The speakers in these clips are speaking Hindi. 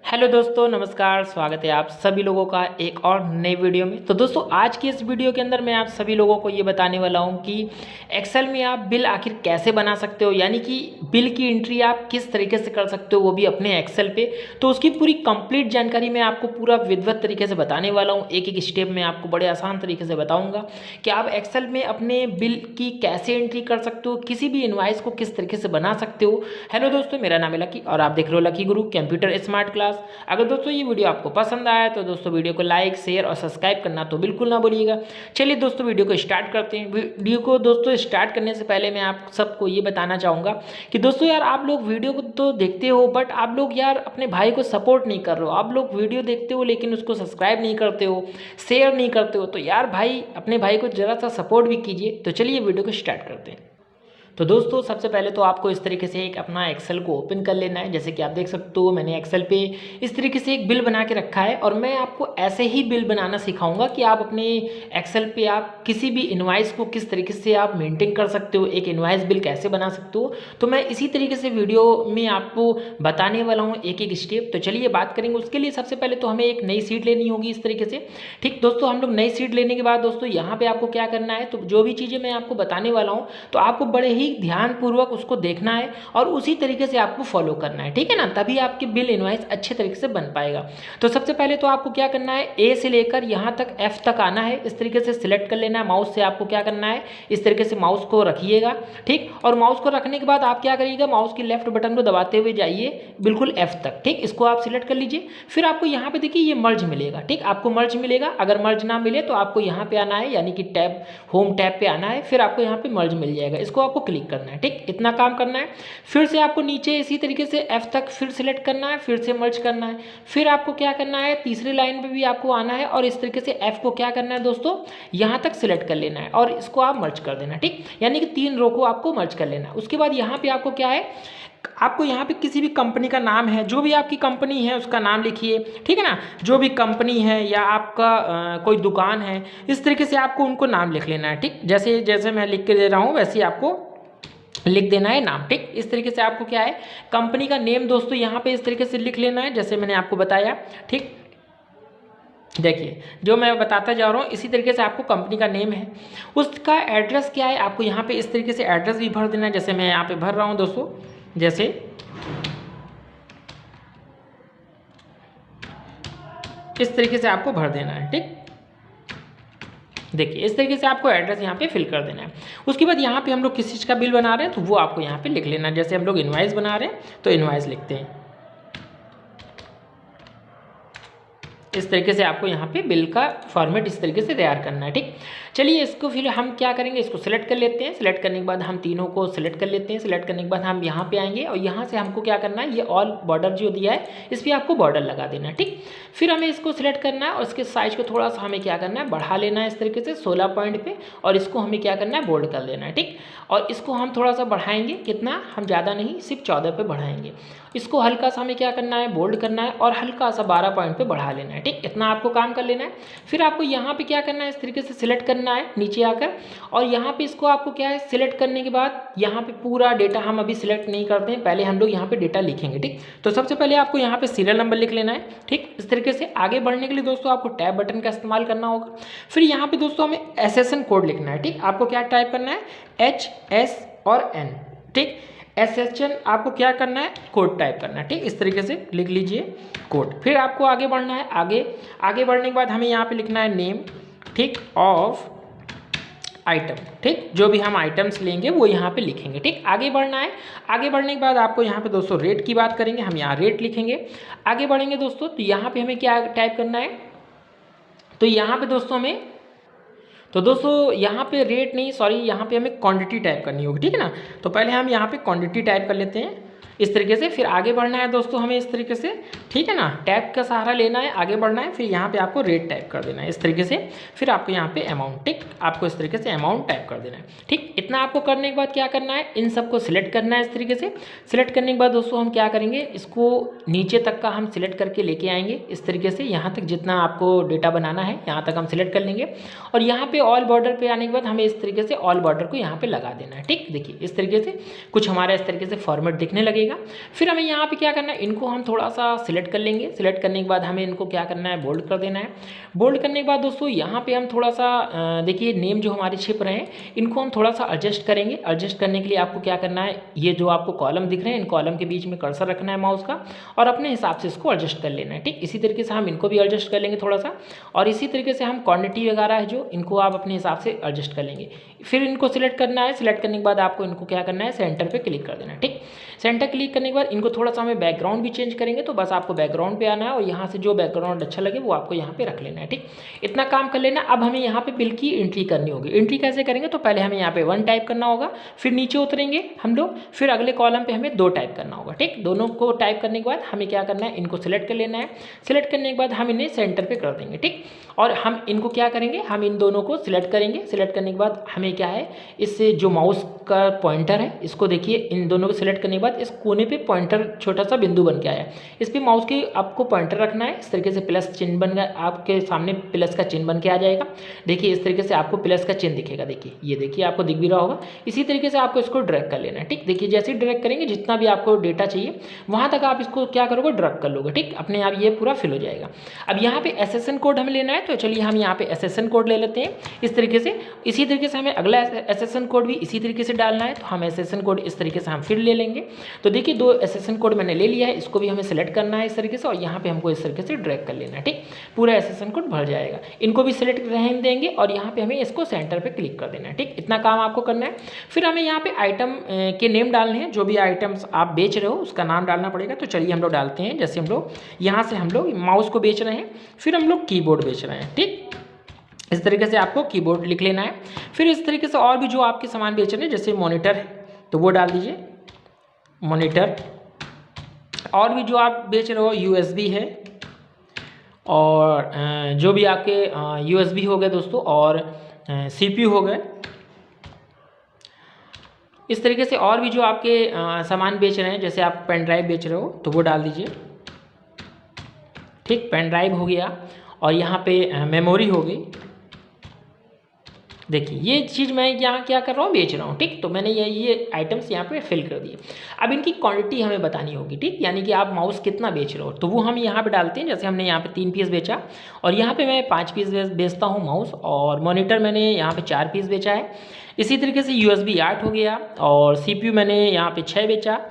हेलो दोस्तों, नमस्कार। स्वागत है आप सभी लोगों का एक और नई वीडियो में। तो दोस्तों, आज की इस वीडियो के अंदर मैं आप सभी लोगों को ये बताने वाला हूँ कि एक्सेल में आप बिल आखिर कैसे बना सकते हो, यानी कि बिल की एंट्री आप किस तरीके से कर सकते हो, वो भी अपने एक्सेल पे। तो उसकी पूरी कंप्लीट जानकारी मैं आपको पूरा विधिवत तरीके से बताने वाला हूँ। एक एक स्टेप में आपको बड़े आसान तरीके से बताऊँगा कि आप एक्सेल में अपने बिल की कैसे एंट्री कर सकते हो, किसी भी इनवाइस को किस तरीके से बना सकते हो। हेलो दोस्तों, मेरा नाम है लकी और आप देख रहे हो लकी गुरु कंप्यूटर स्मार्ट क्लास। अगर दोस्तों ये वीडियो आपको पसंद आया तो दोस्तों वीडियो को लाइक, शेयर और सब्सक्राइब करना तो बिल्कुल ना भूलिएगा। चलिए दोस्तों, वीडियो को स्टार्ट करते हैं। वीडियो को दोस्तों स्टार्ट करने से पहले मैं आप सबको ये बताना चाहूँगा कि दोस्तों यार, आप लोग वीडियो को तो देखते हो बट आप लोग यार अपने भाई को सपोर्ट नहीं कर रहे हो। आप लोग वीडियो देखते हो लेकिन उसको सब्सक्राइब नहीं करते हो, शेयर नहीं करते हो। तो यार भाई, अपने भाई को ज़रा सा सपोर्ट भी कीजिए। तो चलिए वीडियो को स्टार्ट करते हैं। तो दोस्तों, सबसे पहले तो आपको इस तरीके से एक अपना एक्सेल को ओपन कर लेना है। जैसे कि आप देख सकते हो, मैंने एक्सेल पे इस तरीके से एक बिल बना के रखा है और मैं आपको ऐसे ही बिल बनाना सिखाऊंगा कि आप अपने एक्सेल पे आप किसी भी इनवाइस को किस तरीके से आप मेंटेन कर सकते हो, एक इनवाइस बिल कैसे बना सकते हो। तो मैं इसी तरीके से वीडियो में आपको बताने वाला हूँ एक एक स्टेप। तो चलिए बात करेंगे। उसके लिए सबसे पहले तो हमें एक नई शीट लेनी होगी इस तरीके से। ठीक दोस्तों, हम लोग नई शीट लेने के बाद दोस्तों यहाँ पे आपको क्या करना है, तो जो भी चीज़ें मैं आपको बताने वाला हूँ तो आपको बड़े ही ध्यानपूर्वक उसको देखना है और उसी तरीके से आपको फॉलो करना है, ठीक है ना। तभी आपके बिल इनवाइस अच्छे तरीके से बन पाएगा। तो सबसे पहले तो आपको क्या करना है, ए से लेकर यहाँ तक एफ तक आना है। इस तरीके से सिलेक्ट कर लेना है। माउस से आपको क्या करना है, इस तरीके से माउस को रखिएगा, ठीक। और माउस को रखने के बाद आप क्या करिएगा, माउस की लेफ्ट बटन को दबाते हुए जाइए बिल्कुल एफ तक, ठीक। इसको आप सिलेक्ट कर लीजिए। फिर आपको यहाँ पे देखिए ये मर्ज मिलेगा, ठीक। आपको मर्ज मिलेगा। अगर मर्ज ना मिले तो आपको यहाँ पे आना है, यानी कि टैब, होम टैब पे आना है। फिर आपको यहाँ पे मर्ज मिल जाएगा, इसको आपको क्लिक करना है, ठीक। इतना काम करना है। फिर से आपको नीचे इसी तरीके से एफ तक फिर सिलेक्ट करना है, फिर से मर्ज करना है। फिर आपको क्या करना है, तीसरी लाइन पे भी आपको आना है और इस तरीके से एफ को क्या करना है दोस्तों, यहाँ तक सिलेक्ट कर लेना है और इसको आप मर्ज कर देना, ठीक। यानी कि 3 रो को आपको मर्ज कर लेना है। उसके बाद यहाँ पे आपको क्या है, आपको यहाँ पे किसी भी कंपनी का नाम है, जो भी आपकी कंपनी है उसका नाम लिखिए, ठीक है ना। जो भी कंपनी है या आपका कोई दुकान है, इस तरीके से आपको उनको नाम लिख लेना है, ठीक। जैसे जैसे मैं लिख के दे रहा हूँ वैसे ही आपको लिख देना है नाम, ठीक। इस तरीके से आपको क्या है, कंपनी का नेम दोस्तों यहाँ पे इस तरीके से लिख लेना है जैसे मैंने आपको बताया, ठीक। देखिए, जो मैं बताता जा रहा हूँ इसी तरीके से आपको कंपनी का नेम है, उसका एड्रेस क्या है, आपको यहाँ पे इस तरीके से एड्रेस भी भर देना है। जैसे मैं यहाँ पे भर रहा हूँ दोस्तों, जैसे इस तरीके से आपको भर देना है, ठीक। देखिए, इस तरीके से आपको एड्रेस यहाँ पे फिल कर देना है। उसके बाद यहाँ पे हम लोग किस चीज़ का बिल बना रहे हैं तो वो आपको यहाँ पे लिख लेना है। जैसे हम लोग इनवाइस बना रहे हैं तो इनवाइस लिखते हैं। इस तरीके से आपको यहाँ पे बिल का फॉर्मेट इस तरीके से तैयार करना है, ठीक। चलिए, इसको फिर हम क्या करेंगे, इसको सिलेक्ट कर लेते हैं। सिलेक्ट करने के बाद हम तीनों को सिलेक्ट कर लेते हैं। सिलेक्ट करने के बाद हम यहाँ पे आएंगे और यहाँ से हमको क्या करना है, ये ऑल बॉर्डर जो दिया है इस पर आपको बॉर्डर लगा देना है, ठीक। फिर हमें इसको सिलेक्ट करना है और इसके साइज को थोड़ा सा हमें क्या करना है, बढ़ा लेना है इस तरीके से 16 पॉइंट पे। और इसको हमें क्या करना है, बोल्ड कर लेना है, ठीक। और इसको हम थोड़ा सा बढ़ाएंगे, कितना, हम ज़्यादा नहीं, सिर्फ 14 पे बढ़ाएंगे। इसको हल्का सा हमें क्या करना है, बोल्ड करना है और हल्का सा 12 पॉइंट पे बढ़ा लेना है, ठीक। इतना आपको काम कर लेना है। फिर आपको यहाँ पे क्या करना है, इस तरीके से सिलेक्ट करना है नीचे आकर और यहाँ पे इसको आपको क्या है, सिलेक्ट करने के बाद यहाँ पे पूरा डेटा हम अभी सिलेक्ट नहीं करते हैं, पहले हम लोग यहाँ पे डेटा लिखेंगे, ठीक। तो सबसे पहले आपको यहाँ पे सीरियल नंबर लिख लेना है, ठीक। इस तरीके से आगे बढ़ने के लिए दोस्तों आपको टैब बटन का इस्तेमाल करना होगा। फिर यहाँ पे दोस्तों हमें एसएसएन कोड लिखना है, ठीक। आपको क्या टाइप करना है, HS और N, ठीक। SHN आपको क्या करना है, कोड टाइप करना है, ठीक। इस तरीके से लिख लीजिए कोड। फिर आपको आगे बढ़ना है। आगे बढ़ने के बाद हमें यहाँ पे लिखना है नेम, ठीक, ऑफ आइटम, ठीक। जो भी हम आइटम्स लेंगे वो यहाँ पे लिखेंगे, ठीक। आगे बढ़ना है। आगे बढ़ने के बाद आपको यहाँ पे दोस्तों रेट की बात करेंगे, हम यहाँ रेट लिखेंगे। आगे बढ़ेंगे दोस्तों तो यहाँ पे हमें क्या टाइप करना है, तो यहाँ पे दोस्तों यहाँ पे रेट नहीं, सॉरी, यहाँ पे हमें क्वांटिटी टाइप करनी होगी, ठीक है ना। तो पहले हम यहाँ पे क्वांटिटी टाइप कर लेते हैं इस तरीके से। फिर आगे बढ़ना है दोस्तों हमें इस तरीके से, ठीक है ना, टैब का सहारा लेना है, आगे बढ़ना है। फिर यहाँ पे आपको रेट टाइप कर देना है इस तरीके से। फिर आपको यहाँ पे अमाउंट, ठीक, आपको इस तरीके से अमाउंट टाइप कर देना है, ठीक। इतना आपको करने के बाद क्या करना है, इन सबको सिलेक्ट करना है इस तरीके से। सिलेक्ट करने के बाद दोस्तों हम क्या करेंगे, इसको नीचे तक का हम सिलेक्ट करके लेके आएंगे इस तरीके से। यहाँ तक जितना आपको डेटा बनाना है यहाँ तक हम सिलेक्ट कर लेंगे और यहाँ पे ऑल बॉर्डर पे आने के बाद हमें इस तरीके से ऑल बॉर्डर को यहाँ पे लगा देना है, ठीक। देखिए, इस तरीके से कुछ हमारा इस तरीके से फॉर्मेट दिखने लगेगा। लगेगा। फिर हमें यहाँ पे क्या करना है, इनको हम थोड़ा सा सिलेक्ट कर लेंगे। सिलेक्ट करने के बाद हमें इनको क्या करना है, बोल्ड कर देना है। बोल्ड करने के बाद दोस्तों यहाँ पे हम थोड़ा सा देखिए नेम जो हमारे छिप रहे हैं इनको हम थोड़ा सा एडजस्ट करेंगे। एडजस्ट करने के लिए आपको क्या करना है, ये जो आपको कॉलम दिख रहे हैं इन कॉलम के बीच में कर्सर रखना है माउस का और अपने हिसाब से इसको एडजस्ट कर लेना है। ठीक, इसी तरीके से हम इनको भी एडजस्ट कर लेंगे थोड़ा सा, और इसी तरीके से हम क्वांटिटी वगैरह है जो इनको आप अपने हिसाब से एडजस्ट कर लेंगे। फिर इनको सिलेक्ट करना है। सिलेक्ट करने के बाद आपको इनको क्या करना है, सेंटर पे क्लिक कर देना है। ठीक, सेंटर क्लिक करने के बाद इनको थोड़ा सा हमें बैकग्राउंड भी चेंज करेंगे, तो बस आपको बैकग्राउंड पे आना है और यहाँ से जो बैकग्राउंड अच्छा लगे वो आपको यहाँ पे रख लेना है। ठीक, इतना काम कर लेना। अब हमें यहाँ पे बिल की एंट्री करनी होगी। एंट्री कैसे करेंगे, तो पहले हमें यहाँ पे 1 टाइप करना होगा, फिर नीचे उतरेंगे हम लोग, फिर अगले कॉलम पे हमें 2 टाइप करना होगा। ठीक, दोनों को टाइप करने के बाद हमें क्या करना है, इनको सिलेक्ट कर लेना है। सिलेक्ट करने के बाद हम इन्हें सेंटर पे कर देंगे। ठीक, और हम इनको क्या करेंगे, हम इन दोनों को सिलेक्ट करेंगे। सिलेक्ट करने के बाद हमें क्या है, इससे जो माउस का पॉइंटर है इसको देखिए, इन दोनों को सिलेक्ट करने के बाद इस कोने पे पॉइंटर छोटा सा बिंदु बन के आया, इस पे माउस के आपको पॉइंटर रखना है। इस तरीके से प्लस चिन्ह बन गया, आपके सामने प्लस का चिन्ह बन के आ जाएगा। देखिए इस तरीके से आपको प्लस का चिन्ह दिखेगा। देखिए ये देखिए आपको दिख भी रहा होगा। इसी तरीके से आपको इसको ड्रैग कर लेना है। ठीक, देखिए जैसे ही ड्रैग करेंगे जितना भी आपको डेटा चाहिए वहाँ तक आप इसको क्या करोगे, ड्रैग कर लोगे। ठीक, अपने आप ये पूरा फिल हो जाएगा। अब यहाँ पे एसएसएन कोड हमें लेना है, तो चलिए हम यहाँ पे एसएसएन कोड ले लेते हैं इस तरीके से। इसी तरीके से हमें अगला एसएसएन कोड भी इसी तरीके से डालना है, तो हम एसएसएन कोड इस तरीके से हम फिर ले लेंगे। तो देखिए 2 एसएसएन कोड मैंने ले लिया है, इसको भी हमें सेलेक्ट करना है इस तरीके से, और यहाँ पे हमको इस तरीके से ड्रैग कर लेना है। ठीक, पूरा एसएसएन कोड भर जाएगा। इनको भी सिलेक्ट रहने देंगे और यहाँ पे हमें इसको सेंटर पे क्लिक कर देना है। ठीक, इतना काम आपको करना है। फिर हमें यहाँ पे आइटम के नेम डालने हैं, जो भी आइटम्स आप बेच रहे हो उसका नाम डालना पड़ेगा। तो चलिए हम लोग डालते हैं, जैसे हम लोग यहाँ से हम लोग माउस को बेच रहे हैं, फिर हम लोग कीबोर्ड बेच रहे हैं। ठीक, इस तरीके से आपको कीबोर्ड लिख लेना है। फिर इस तरीके से और भी जो आपके सामान बेच रहे हैं, जैसे मॉनिटर है तो वो डाल दीजिए मॉनिटर। और भी जो आप बेच रहे हो यूएसबी है, और जो भी आपके यूएसबी हो गए दोस्तों, और सीपीयू हो गए। इस तरीके से और भी जो आपके सामान बेच रहे हैं, जैसे आप पेन ड्राइव बेच रहे हो तो वो डाल दीजिए। ठीक, पेन ड्राइव हो गया, और यहाँ पे मेमोरी हो गई। देखिए ये चीज़ मैं यहाँ क्या कर रहा हूँ, बेच रहा हूँ। ठीक, तो मैंने ये आइटम्स यहाँ पे फिल कर दिए। अब इनकी क्वांटिटी हमें बतानी होगी। ठीक, यानी कि आप माउस कितना बेच रहे हो, तो वो हम यहाँ पे डालते हैं। जैसे हमने यहाँ पे 3 पीस बेचा, और यहाँ पे मैं 5 पीस बेचता हूँ माउस, और मॉनिटर मैंने यहाँ पे 4 पीस बेचा है। इसी तरीके से यूएसबी 8 हो गया, और सीपीयू मैंने यहाँ पे 6 बेचा,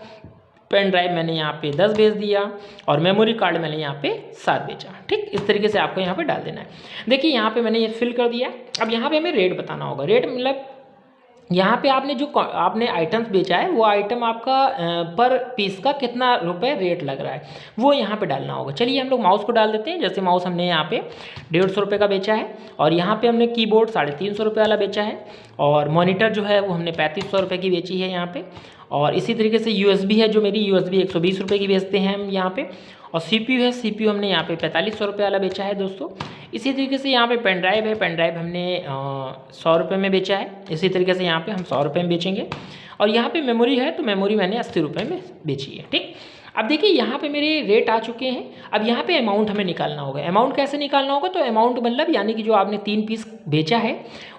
पेन ड्राइव मैंने यहाँ पे 10 बेच दिया, और मेमोरी कार्ड मैंने यहाँ पे 7 बेचा। ठीक, इस तरीके से आपको यहाँ पे डाल देना है। देखिए यहाँ पे मैंने ये फिल कर दिया। अब यहाँ पे हमें रेट बताना होगा। रेट मतलब यहाँ पे आपने जो आपने आइटम्स बेचा है वो आइटम आपका पर पीस का कितना रुपए रेट लग रहा है वो यहाँ पे डालना होगा। चलिए हम लोग माउस को डाल देते हैं। जैसे माउस हमने यहाँ पे 150 रुपये का बेचा है, और यहाँ पे हमने कीबोर्ड 350 रुपये वाला बेचा है, और मॉनिटर जो है वो हमने 3500 रुपये की बेची है यहाँ पे। और इसी तरीके से यूएसबी है, जो मेरी यूएसबी 120 रुपये की बेचते हैं हम यहाँ पे। और सीपीयू है, सीपीयू हमने यहाँ पे 4500 रुपये वाला बेचा है दोस्तों। इसी तरीके से यहाँ पे पेन ड्राइव है, पेन ड्राइव हमने 100 रुपये में बेचा है। इसी तरीके से यहाँ पे हम 100 रुपये में बेचेंगे। और यहाँ पे मेमोरी है, तो मेमोरी मैंने 80 रुपये में बेची है। ठीक, अब देखिए यहाँ पे मेरे रेट आ चुके हैं। अब यहाँ पे अमाउंट हमें निकालना होगा। अमाउंट कैसे निकालना होगा, तो अमाउंट मतलब यानी कि जो आपने 3 पीस बेचा है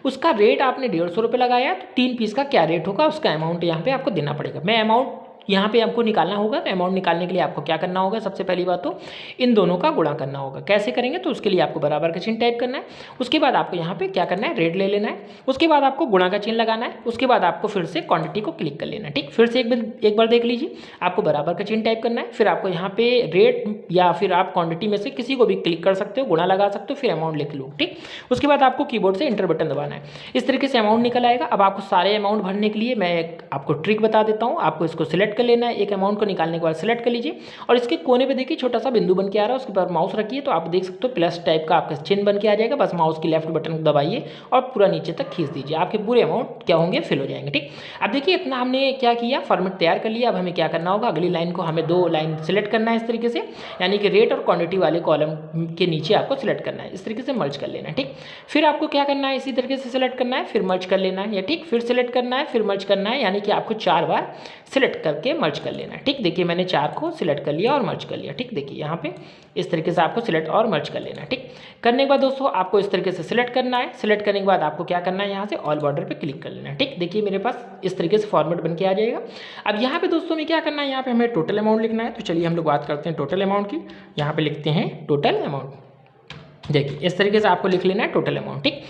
उसका रेट आपने 150 रुपये लगाया, तो 3 पीस का क्या रेट होगा उसका अमाउंट यहाँ पे आपको देना पड़ेगा। मैं अमाउंट यहाँ पे आपको निकालना होगा। तो अमाउंट निकालने के लिए आपको क्या करना होगा, सबसे पहली बात तो इन दोनों का गुणा करना होगा। कैसे करेंगे, तो उसके लिए आपको बराबर का चिन्ह टाइप करना है। उसके बाद आपको यहाँ पे क्या करना है, रेट ले लेना है। उसके बाद आपको गुणा का चिन्ह लगाना है। उसके बाद आपको फिर से क्वांटिटी को क्लिक कर लेना है। ठीक, फिर से एक बार देख लीजिए, आपको बराबर का चिन्ह टाइप करना है। फिर आपको यहाँ पे रेट या फिर आप क्वांटिटी में से किसी को भी क्लिक कर सकते हो, गुणा लगा सकते हो, फिर अमाउंट लिख लो। ठीक, उसके बाद आपको कीबोर्ड से इंटर बटन दबाना है। इस तरीके से अमाउंट निकल आएगा। अब आपको सारे अमाउंट भरने के लिए मैं आपको ट्रिक बता देता हूँ। आपको इसको सिलेक्ट कर लेना है, एक अमाउंट को निकालने के बाद सिलेक्ट कर लीजिए, और इसके कोने पे देखिए छोटा सा बिंदु बन के आ रहा है, उसके ऊपर माउस रखिए तो आप देख सकते हो प्लस टाइप का आपका चिन्ह बन के आ जाएगा। बस माउस की लेफ्ट बटन को दबाइए और पूरा नीचे तक खींच दीजिए, आपके पूरे अमाउंट क्या होंगे, फिल हो जाएंगे। ठीक, अब देखिए इतना हमने क्या किया, फॉर्मेट तैयार कर लिया। अब हमें क्या करना होगा, अगली लाइन को हमें 2 लाइन सिलेक्ट करना है इस तरीके से, यानी कि रेट और क्वांटिटी वाले कॉलम के नीचे आपको सिलेक्ट करना है, इस तरीके से मर्ज कर लेना है। ठीक, फिर आपको क्या करना है, इसी तरीके से सिलेक्ट करना है, फिर मर्ज कर लेना है, या ठीक फिर सिलेक्ट करना है, फिर मर्ज करना है, यानी कि आपको 4 बार सिलेक्ट करके करके मर्ज कर लेना है। ठीक, देखिए मैंने 4 को सिलेक्ट कर लिया और मर्ज कर लिया। ठीक, देखिए यहाँ पे इस तरीके से आपको सिलेक्ट और मर्ज कर लेना है। ठीक, करने के बाद दोस्तों आपको इस तरीके से सिलेक्ट करना है। सिलेक्ट करने के बाद आपको क्या करना है, यहाँ से ऑल बॉर्डर पे क्लिक कर लेना है। ठीक, देखिए मेरे पास इस तरीके से फॉर्मेट बन के आ जाएगा। अब यहाँ पे दोस्तों में क्या करना है, यहाँ पे हमें टोटल अमाउंट लिखना है। तो चलिए हम लोग बात करते हैं टोटल अमाउंट की। यहाँ पे लिखते हैं टोटल अमाउंट। देखिए इस तरीके से आपको लिख लेना है टोटल अमाउंट। ठीक,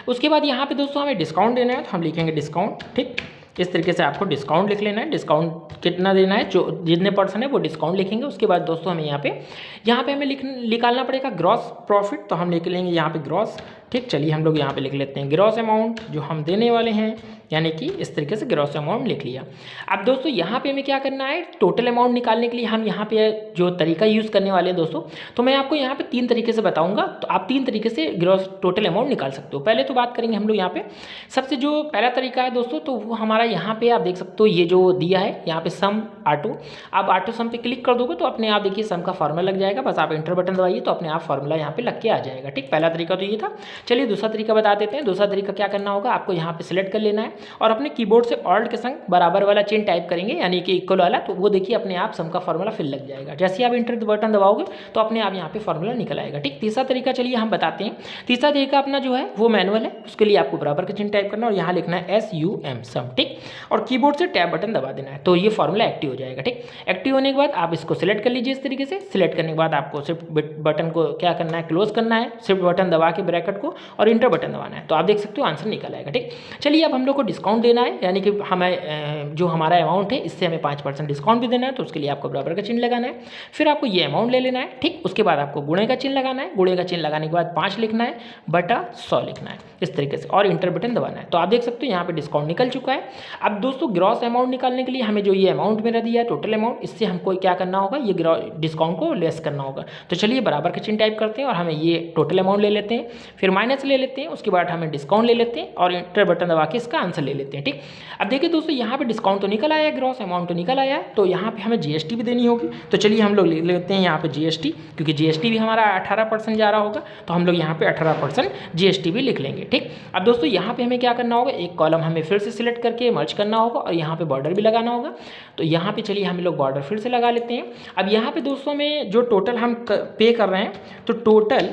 उसके बाद यहाँ पे दोस्तों हमें डिस्काउंट देना है, तो हम लिखेंगे डिस्काउंट। ठीक, इस तरीके से आपको डिस्काउंट लिख लेना है। डिस्काउंट कितना देना है, जो जितने परसेंट है वो डिस्काउंट लिखेंगे। उसके बाद दोस्तों हमें यहाँ पे हमें निकालना पड़ेगा ग्रॉस प्रॉफिट, तो हम लिख लेंगे यहाँ पे ग्रॉस। ठीक, चलिए हम लोग यहाँ पे लिख लेते हैं ग्रॉस अमाउंट जो हम देने वाले हैं, यानी कि इस तरीके से ग्रॉस अमाउंट लिख लिया। अब दोस्तों यहाँ पे हमें क्या करना है, टोटल अमाउंट निकालने के लिए हम यहाँ पे जो तरीका यूज़ करने वाले हैं दोस्तों, तो मैं आपको यहाँ पे 3 तरीके से बताऊँगा, तो आप 3 तरीके से ग्रॉस टोटल अमाउंट निकाल सकते हो। पहले तो बात करेंगे हम लोग यहाँ पे, सबसे जो पहला तरीका है दोस्तों, तो वो हमारा यहाँ पे आप देख सकते हो, ये जो दिया है यहाँ पे सम ऑटो, आप ऑटो सम पे क्लिक कर दोगे तो अपने आप देखिए सम का फॉर्मूला लग जाएगा। बस आप एंटर बटन दबाइए तो अपने आप फॉर्मूला यहाँ पे लग के आ जाएगा। ठीक, पहला तरीका तो ये था। चलिए दूसरा तरीका बता देते हैं। दूसरा तरीका क्या करना होगा, आपको यहाँ पे सिलेक्ट कर लेना है और अपने कीबोर्ड से ऑल्ट के संग बराबर वाला चिन्ह टाइप करेंगे, यानी कि इक्वल वाला, तो वो देखिए अपने आप सम का फॉर्मूला फिर लग जाएगा। जैसे आप एंटर बटन दबाओगे तो अपने आप यहाँ पे फॉर्मूला निकल आएगा। ठीक, तीसरा तरीका चलिए हम बताते हैं। तीसरा तरीका अपना जो है वो मैनुअल है, उसके लिए आपको बराबर का चिन्ह टाइप करना है और यहाँ लिखना है SUM सम। ठीक, और कीबोर्ड से टैब बटन दबा देना है, तो ये फॉर्मूला एक्टिव हो जाएगा। ठीक, एक्टिव होने के बाद आप इसको सिलेक्ट कर लीजिए इस तरीके से। सिलेक्ट करने के बाद आपको शिफ्ट बटन को क्या करना है, क्लोज करना है, शिफ्ट बटन दबा के ब्रैकेट को, और इंटर बटन दबाना है, तो आप देख सकते हो आंसर निकल आएगा। ठीक, चलिए अब हम लोग को डिस्काउंट देना है, यानी कि हमें जो हमारा अमाउंट है इससे हमें 5% डिस्काउंट भी देना है, तो उसके लिए आपको बराबर का चिन्ह लगाना है। फिर आपको ये अमाउंट ले लेना है। ठीक, उसके बाद आपको गुणे का चिन्ह लगाना है। गुणे का चिन्ह लगाने के बाद 5 लिखना है बटा 100 लिखना है इस तरीके से, और इंटर बटन दबाना है। तो आप देख सकते हो यहाँ पे डिस्काउंट निकल चुका है। अब दोस्तों ग्रॉस अमाउंट निकालने के लिए हमें जो ये अमाउंट मेरा दिया है टोटल अमाउंट, इससे हमको क्या करना होगा, ये डिस्काउंट को लेस करना होगा। तो चलिए बराबर का चिन्ह टाइप करते हैं और हमें ये टोटल अमाउंट ले लेते हैं, फिर माइनस ले लेते हैं, उसके बाद हमें डिस्काउंट ले लेते हैं और इंटर बटन दबा के इसका आंसर ले लेते हैं। ठीक, अब देखिए दोस्तों यहाँ पे डिस्काउंट तो निकल आया है, ग्रॉस अमाउंट तो निकल आया है, तो यहाँ पे हमें GST भी देनी होगी। तो चलिए हम लोग ले लेते हैं यहाँ पे GST, क्योंकि GST भी हमारा 18% जा रहा होगा, तो हम लोग यहाँ पे 18% GST भी लिख लेंगे। ठीक, अब दोस्तों यहाँ पे हमें क्या करना होगा, एक कॉलम हमें फिर से सिलेक्ट करके मर्ज करना होगा और यहाँ पे बॉर्डर भी लगाना होगा। तो यहाँ पे चलिए हम लोग बॉर्डर फिर से लगा लेते हैं। अब यहाँ पे दोस्तों में जो टोटल हम पे कर रहे हैं, तो टोटल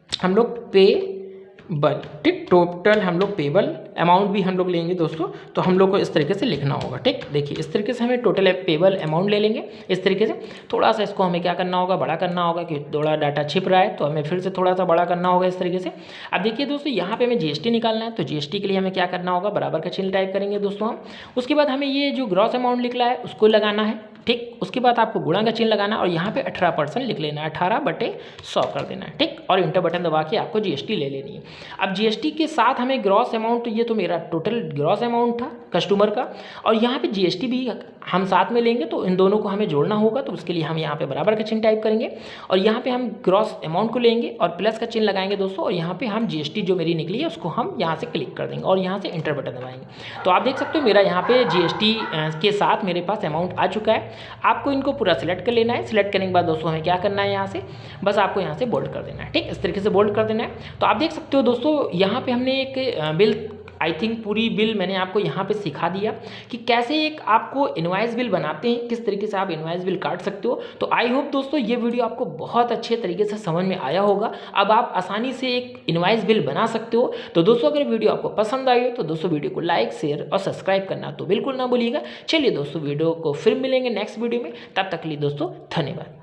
हम लोग पेबल, ठीक, टोटल हम लोग पेबल अमाउंट भी हम लोग लेंगे दोस्तों, तो हम लोग को इस तरीके से लिखना होगा। ठीक, देखिए इस तरीके से हमें टोटल पेबल अमाउंट ले लेंगे इस तरीके से। थोड़ा सा इसको हमें क्या करना होगा, बड़ा करना होगा, क्योंकि थोड़ा डाटा छिप रहा है, तो हमें फिर से थोड़ा सा बड़ा करना होगा इस तरीके से। अब देखिए दोस्तों यहाँ पे हमें GST निकालना है, तो GST के लिए हमें क्या करना होगा, बराबर का चिन्ह टाइप करेंगे दोस्तों हम। उसके बाद हमें ये जो ग्रॉस अमाउंट निकला है उसको लगाना है। ठीक, उसके बाद आपको गुणा का चिन्ह लगाना है और यहाँ पे 18% लिख लेना है, 18/100 कर देना है। ठीक, और इंटर बटन दबा के आपको GST ले लेनी है। अब GST के साथ हमें ग्रॉस अमाउंट, ये तो मेरा टोटल ग्रॉस अमाउंट था कस्टमर का, और यहाँ पे GST भी हम साथ में लेंगे, तो इन दोनों को हमें जोड़ना होगा। तो उसके लिए हम यहाँ पे बराबर का चिन्ह टाइप करेंगे और यहाँ पे हम ग्रॉस अमाउंट को लेंगे और प्लस का चिन्ह लगाएंगे दोस्तों, और यहाँ पे हम GST जो मेरी निकली है उसको हम यहाँ से क्लिक कर देंगे और यहाँ से इंटर बटन दबाएंगे। तो आप देख सकते हो मेरा यहाँ पे GST के साथ मेरे पास अमाउंट आ चुका है। आपको इनको पूरा सिलेक्ट कर लेना है। सिलेक्ट करने के बाद दोस्तों हमें क्या करना है, यहाँ से बस आपको यहाँ से बोल्ड कर देना है। ठीक, इस तरीके से बोल्ड कर देना है। तो आप देख सकते हो दोस्तों यहाँ पे हमने एक बिल, आई थिंक पूरी बिल मैंने आपको यहाँ पे सिखा दिया कि कैसे एक आपको इनवॉइस बिल बनाते हैं, किस तरीके से आप इनवॉइस बिल काट सकते हो। तो आई होप दोस्तों ये वीडियो आपको बहुत अच्छे तरीके से समझ में आया होगा। अब आप आसानी से एक इनवॉइस बिल बना सकते हो। तो दोस्तों अगर वीडियो आपको पसंद आई हो तो दोस्तों वीडियो को लाइक, शेयर और सब्सक्राइब करना तो बिल्कुल ना भूलिएगा। चलिए दोस्तों वीडियो को फिर मिलेंगे नेक्स्ट वीडियो में, तब तक के लिए दोस्तों धन्यवाद।